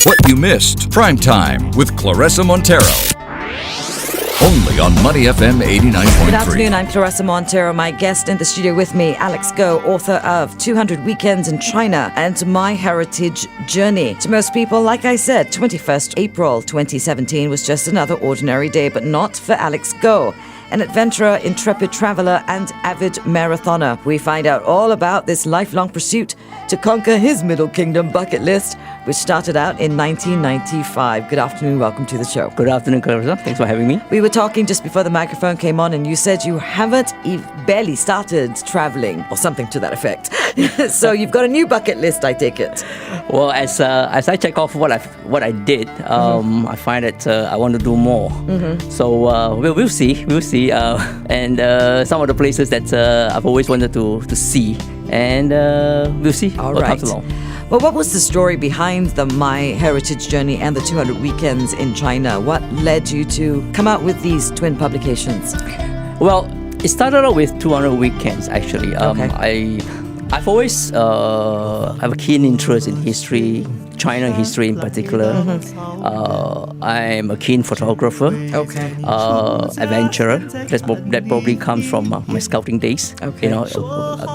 What you missed. Prime Time with Claressa Monteiro. Only on Money FM 89.3. Good afternoon, I'm Claressa Monteiro. My guest in the studio with me, Alex Goh, author of 200 Weekends in China and My Heritage Journey. To most people, like I said, 21st April 2017 was just another ordinary day, but not for Alex Goh. An adventurer, intrepid traveler, and avid marathoner. We find out all about this lifelong pursuit to conquer his Middle Kingdom bucket list, which started out in 1995. Good afternoon, welcome to the show. Good afternoon, Claressa. Thanks for having me. We were talking just before the microphone came on, and you said you haven't barely started traveling, or something to that effect. So you've got a new bucket list, I take it. Well, as I check off what I did, I find that I want to do more. So we'll see. And some of the places that I've always wanted to see, and we'll see what comes along. Well, what was the story behind the My Heritage Journey and the 200 Weekends in China? What led you to come out with these twin publications? Well, it started out with 200 Weekends, actually. I've always have a keen interest in history, China history in particular. I'm a keen photographer, adventurer. That probably comes from my scouting days. You know,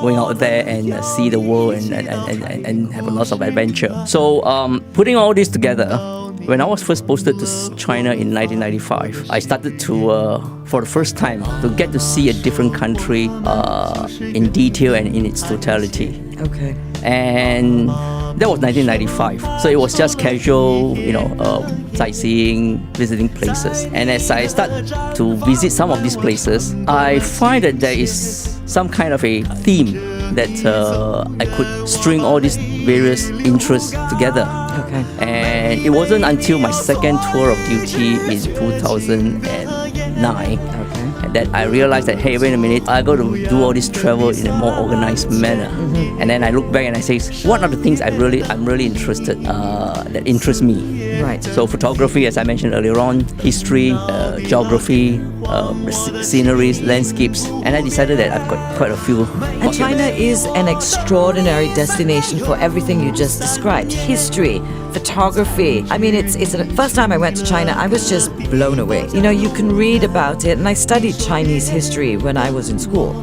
going out there and see the world and have a lot of adventure. So putting all this together, when I was first posted to China in 1995, I started to, for the first time, to get to see a different country in detail and in its totality. And that was 1995. So it was just casual, sightseeing, visiting places. And as I start to visit some of these places, I find that there is some kind of a theme that I could string all these various interests together. And it wasn't until my second tour of duty in 2009 that I realized that, hey, wait a minute, I got to do all this travel in a more organized manner. And then I look back and I say, what are the things I'm really interested that interest me? So photography, as I mentioned earlier on, history, geography, sceneries, landscapes, and I decided that I've got quite a few. And China is an extraordinary destination for everything you just described. History, photography. I mean, it's the first time I went to China, I was just blown away. You can read about it, and I studied Chinese history when I was in school.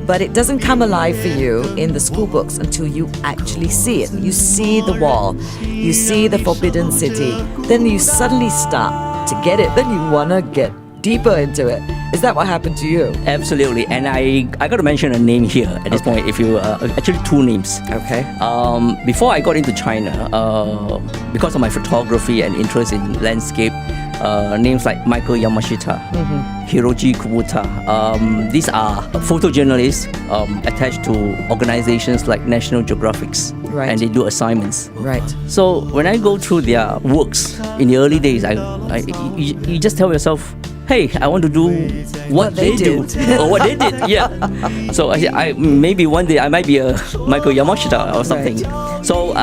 But it doesn't come alive for you in the school books until you actually see it. You see the wall, you see the Forbidden City, then you suddenly start to get it, then you want to get deeper into it. Is that what happened to you? Absolutely, and I got to mention a name here at this point. If you actually two names. Before I got into China, because of my photography and interest in landscape, names like Michael Yamashita, Hiroji Kubuta. These are photojournalists attached to organizations like National Geographics, and they do assignments. So when I go through their works in the early days, you just tell yourself, hey, I want to do what they do or what they did. So I maybe one day I might be a Michael Yamashita or something. So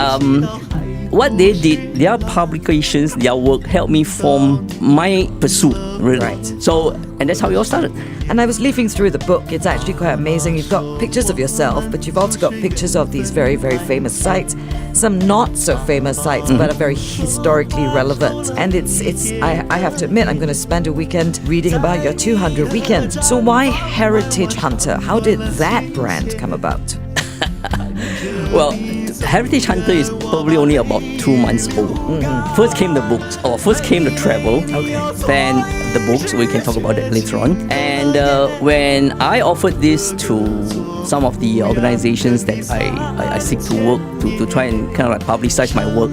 what they did, their publications, their work helped me form my pursuit, really. So, and that's how it all started. And I was leafing through the book. It's actually quite amazing. You've got pictures of yourself, but you've also got pictures of these very, very famous sites. Some not so famous sites, but are very historically relevant. And I have to admit, I'm going to spend a weekend reading about your 200 weekends. So why Heritage Hunter? How did that brand come about? Well, Heritage Hunter is probably only about 2 months old. First came the books, or first came the travel, then the books. We can talk about that later on. And when I offered this to some of the organizations that I seek to work to try and kind of like publicize my work,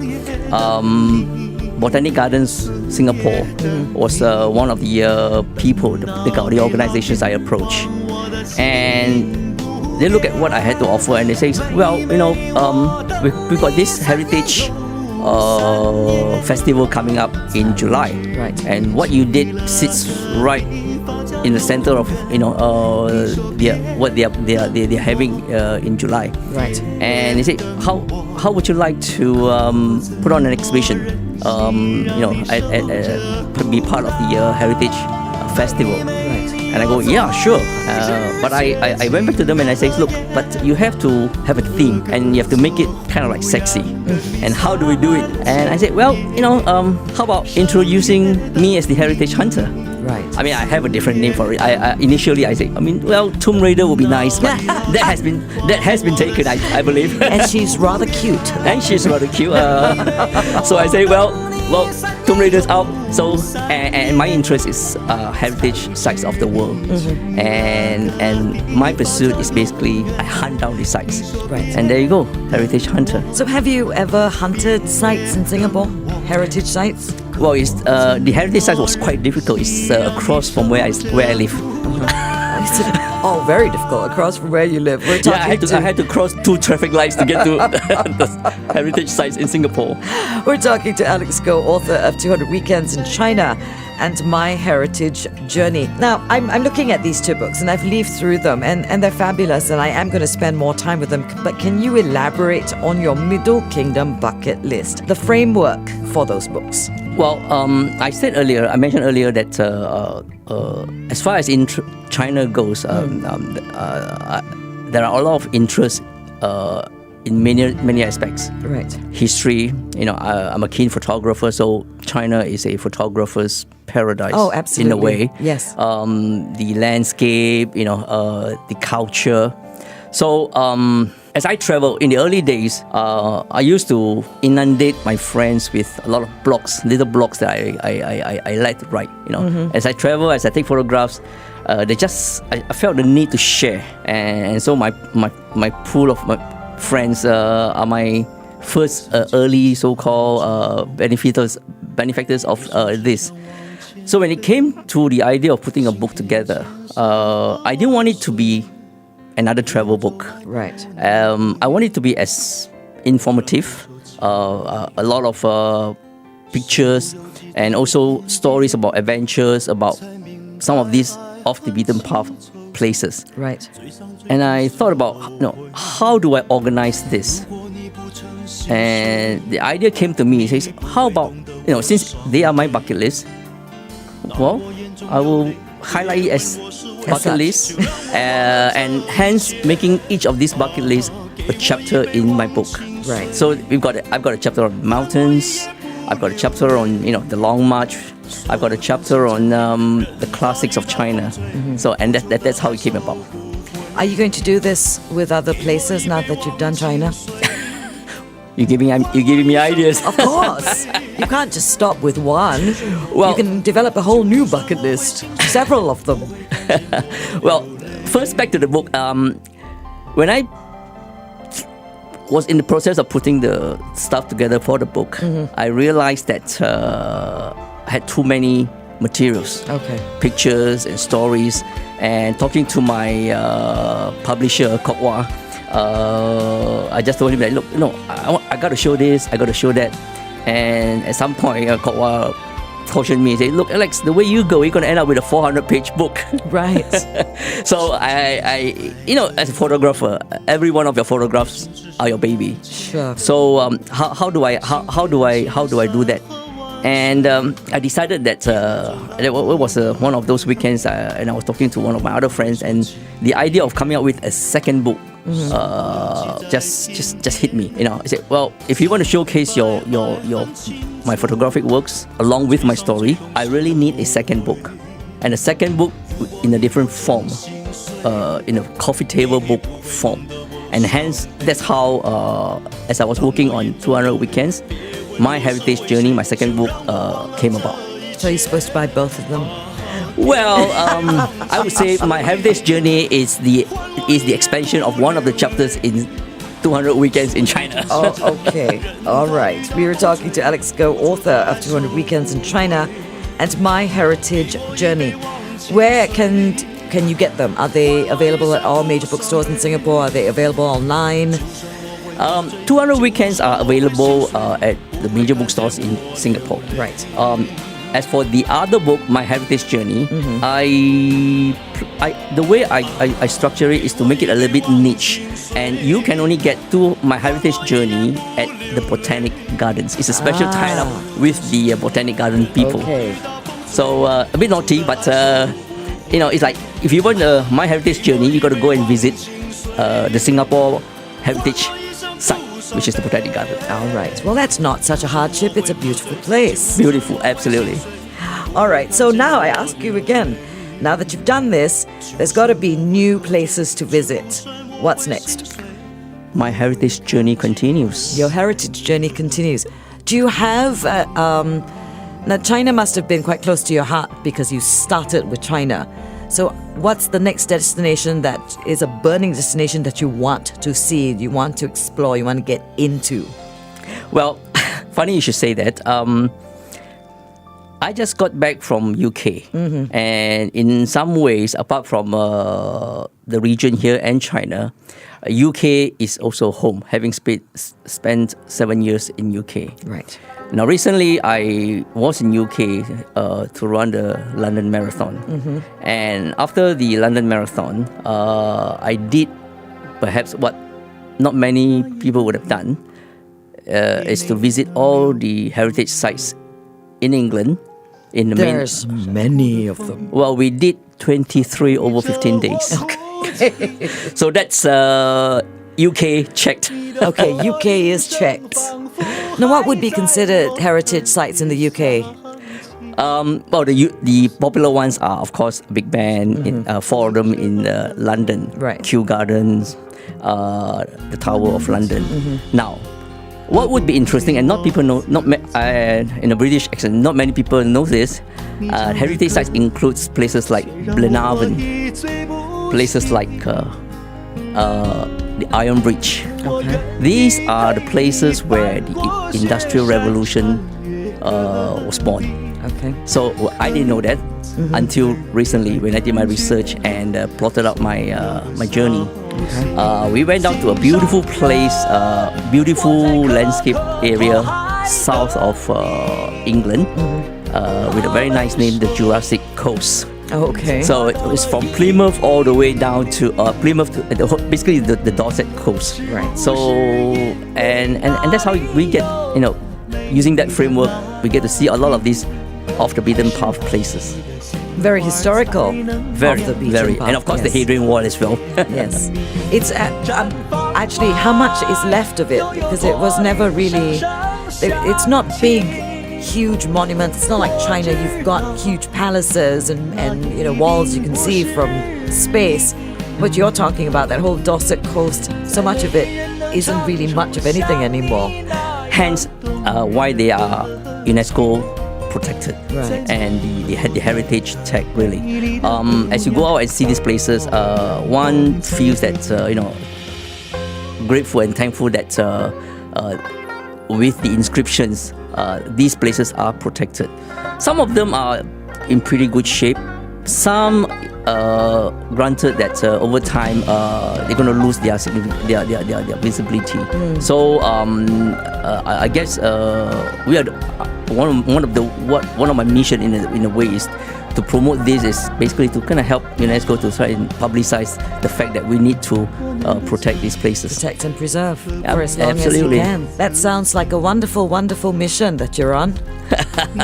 Botanic Gardens Singapore was one of the people, the organizations I approached. And they look at what I had to offer and they say, well, we got this heritage festival coming up in July, and what you did sits right in the center of what they're having in July. And they say, how would you like to put on an exhibition? Be part of the heritage festival. And I go, yeah, sure. But I went back to them and I say, look, but you have to have a theme and you have to make it kind of like sexy. And how do we do it? And I said, well, how about introducing me as the heritage hunter? Right. I mean, I have a different name for it. Initially I said, Tomb Raider would be nice, but that has been taken, I believe. And she's rather cute. So I say, well, Tomb Raider's out. So and my interest is heritage sites of the world, and my pursuit is basically I hunt down these sites. Right. And there you go, heritage hunter. So have you ever hunted sites in Singapore? Heritage sites? Well, the heritage site was quite difficult. It's across from where I live. Oh, very difficult. Across from where you live. We're talking I had to cross 2 traffic lights to get to the heritage sites in Singapore. We're talking to Alex Goh, author of 200 Weekends in China and My Heritage Journey. Now, I'm looking at these 2 books and I've leafed through them and they're fabulous and I am going to spend more time with them. But can you elaborate on your Middle Kingdom bucket list, the framework for those books? Well, I mentioned earlier that as far as in China goes, there are a lot of interest in many aspects. Right. History, I'm a keen photographer, so China is a photographer's paradise. Oh, absolutely. In a way. Yes. The landscape, the culture. So, as I travel in the early days, I used to inundate my friends with a lot of little blogs that I like to write. As I travel, as I take photographs, I felt the need to share, and so my pool of my friends are my first early so-called benefactors of this. So when it came to the idea of putting a book together, I didn't want it to be another travel book. Right. I want it to be as informative, a lot of pictures, and also stories about adventures, about some of these off the beaten path places. Right. And I thought about, how do I organize this? And the idea came to me. It says, how about, since they are my bucket list, well, I will highlight it as bucket list, and hence making each of these bucket lists a chapter in my book. Right. So I've got a chapter on mountains. I've got a chapter on the Long March. I've got a chapter on the classics of China. So and that's how it came about. Are you going to do this with other places now that you've done China? You're giving me ideas. Of course. You can't just stop with one. Well, you can develop a whole new bucket list, several of them. Well, first back to the book. When I was in the process of putting the stuff together for the book, I realized that I had too many materials. Okay. Pictures and stories. And talking to my publisher, Kok Wah, I just told him that, look, I got to show this, I got to show that. And at some point, Kok Wah cautioned me and said, look, Alex, the way you go, you're going to end up with a 400-page book. Right. So I as a photographer, every one of your photographs are your baby. Sure. So how do I do that? And I decided that it was one of those weekends, and I was talking to one of my other friends, and the idea of coming up with a second book just hit me. I said, well, if you want to showcase my photographic works along with my story, I really need a second book, and a second book in a different form, in a coffee table book form, and hence that's how, as I was working on 200 Weekends, My Heritage Journey, my second book, came about. So you're supposed to buy both of them? Well, I would say My Heritage Journey is the expansion of one of the chapters in 200 Weekends in China. Oh, okay. All right. We were talking to Alex Goh, author of 200 Weekends in China and My Heritage Journey. Where can you get them? Are they available at all major bookstores in Singapore? Are they available online? 200 Weekends are available at the major bookstores in Singapore. Right. As for the other book, My Heritage Journey, the way I structure it is to make it a little bit niche, and you can only get to My Heritage Journey at the Botanic Gardens. It's a special tie-up with the Botanic Garden people. Okay. So a bit naughty, but it's like if you want my heritage journey, you got to go and visit the Singapore heritage site, which is the Botanic Garden. All right. Well, that's not such a hardship. It's a beautiful place. Beautiful, absolutely. All right. So now I ask you again. Now that you've done this, there's got to be new places to visit. What's next? My heritage journey continues. Your heritage journey continues. Do you have... now, China must have been quite close to your heart because you started with China. So what's the next destination that is a burning destination that you want to see, you want to explore, you want to get into? Well, funny you should say that. I just got back from UK, and in some ways, apart from the region here and China, UK is also home, having spent 7 years in UK. Right. Now, recently, I was in UK to run the London Marathon. And after the London Marathon, I did perhaps what not many people would have done, is to visit all the heritage sites in England. There's many of them. Well, we did 23 over 15 days. Okay. So that's UK checked. Okay, UK is checked. Now, what would be considered heritage sites in the UK? Well, the popular ones are, of course, Big Ben, Forum in London, right. Kew Gardens, the Tower of London. Now, what would be interesting, and not people know, in a British accent, not many people know this. Heritage sites includes places like Glenarvan, places like the Iron Bridge. Okay. These are the places where the Industrial Revolution was born. Okay. So I didn't know that until recently when I did my research and plotted out my journey. Okay. We went down to a beautiful place, beautiful landscape area south of England with a very nice name, the Jurassic Coast. Okay. So it was from Plymouth all the way down to Plymouth, basically the Dorset coast. Right. So and that's how we get, using that framework, we get to see a lot of these off the beaten path places. Very historical. Very, off the beaten very, path, and of course yes. the Hadrian Wall as well. Yes. It's actually how much is left of it, because it was never really. It's not big, huge monuments. It's not like China. You've got huge palaces and walls you can see from space. What you're talking about, that whole Dorset coast, so much of it isn't really much of anything anymore. Hence, why they are UNESCO protected, right. And the heritage tag really. As you go out and see these places, one feels that grateful and thankful that with the inscriptions, these places are protected. Some of them are in pretty good shape. Some, granted that over time they're going to lose their visibility. So I guess we are one of my mission in a way is to promote this, is basically to kind of help UNESCO to try and publicize the fact that we need to protect these places. Protect and preserve for as long absolutely. as you can. That sounds like a wonderful, wonderful mission that you're on.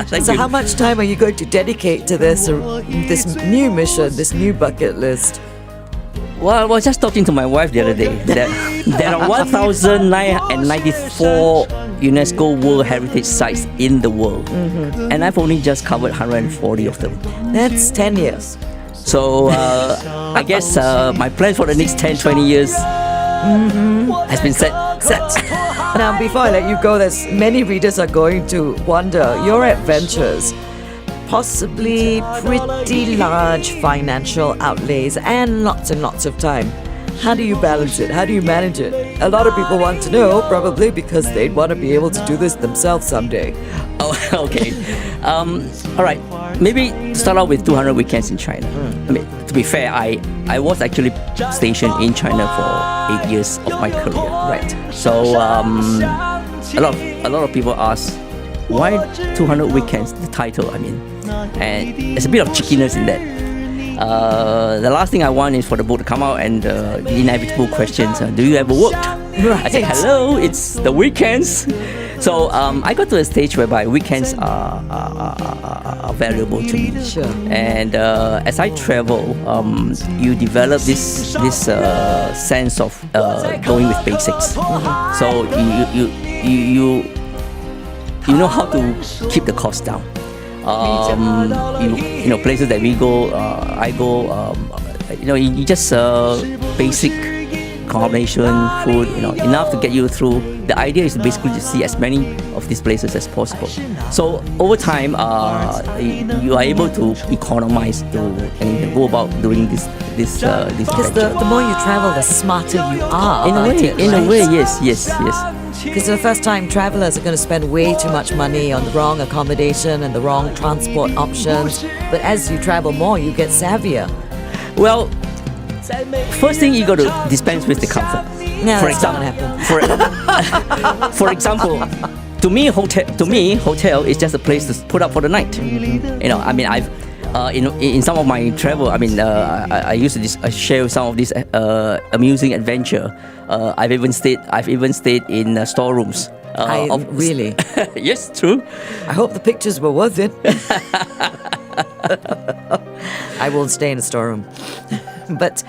So how much time are you going to dedicate to this new mission, this new bucket list? Well, I was just talking to my wife the other day that there are 1,994 UNESCO World Heritage Sites in the world, and I've only just covered 140 of them. That's 10 years. So I guess my plans for the next 10, 20 years has been set. Now, before I let you go, there's many readers are going to wonder your adventures. Possibly pretty large financial outlays and lots of time. How do you balance it? How do you manage it? A lot of people want to know, probably because they'd want to be able to do this themselves someday. Oh, okay. All right. Maybe to start out with 200 weekends in China. I mean, to be fair, I was actually stationed in China for 8 years of my career. Right. So a lot of people ask, why 200 weekends? The title, I mean, and there's a bit of cheekiness in that. The last thing I want is for the book to come out and the inevitable questions: do you ever worked? Right. I said, hello, it's the weekends. So I got to a stage whereby weekends are valuable to me. Sure. And as I travel, you develop this sense of going with basics. So you know how to keep the cost down. You know, places that we go, I go. You know, you just basic accommodation, food, you know, enough to get you through. The idea is basically to see as many of these places as possible. So over time, you are able to economize and go about doing this. Because the more you travel, the smarter you are. In a way, yes. Because the first time travelers are going to spend way too much money on the wrong accommodation and the wrong transport options. But as you travel more, you get savvier. Well, first thing you got to dispense with the comfort. No, for that's not gonna example, for example, to me, hotel is just a place to put up for the night. You know, I mean, I've in some of my travel, I mean, I used to share some of this amusing adventure. I've even stayed in storerooms. Really? Yes, true. I hope the pictures were worth it. I won't stay in a storeroom. But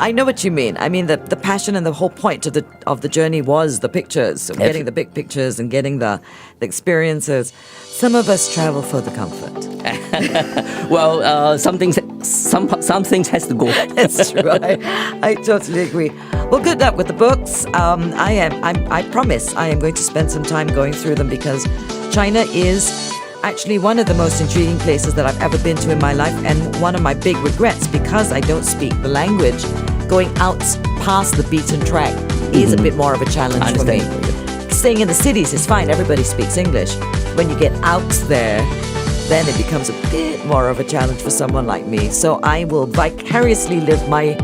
I know what you mean. I mean, the passion and the whole point of the journey was the pictures, getting the big pictures and getting the experiences. Some of us travel for the comfort. Well, some things has to go. That's true. I totally agree. Well, good luck with the books. I promise I am going to spend some time going through them because China is actually one of the most intriguing places that I've ever been to in my life, and one of my big regrets because I don't speak the language. Going out past the beaten track is a bit more of a challenge for me. Staying in the cities is fine, everybody speaks English. When you get out there, then it becomes a bit more of a challenge for someone like me. So I will vicariously live my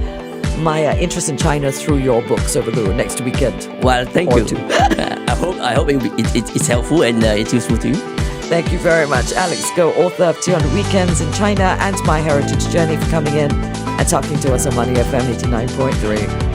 interest in China through your books over the next weekend. Well, thank you. I hope it's helpful and it's useful to you. Thank you very much, Alex Go, author of 200 Weekends in China and My Heritage Journey, for coming in and talking to us on Money FM 89.3.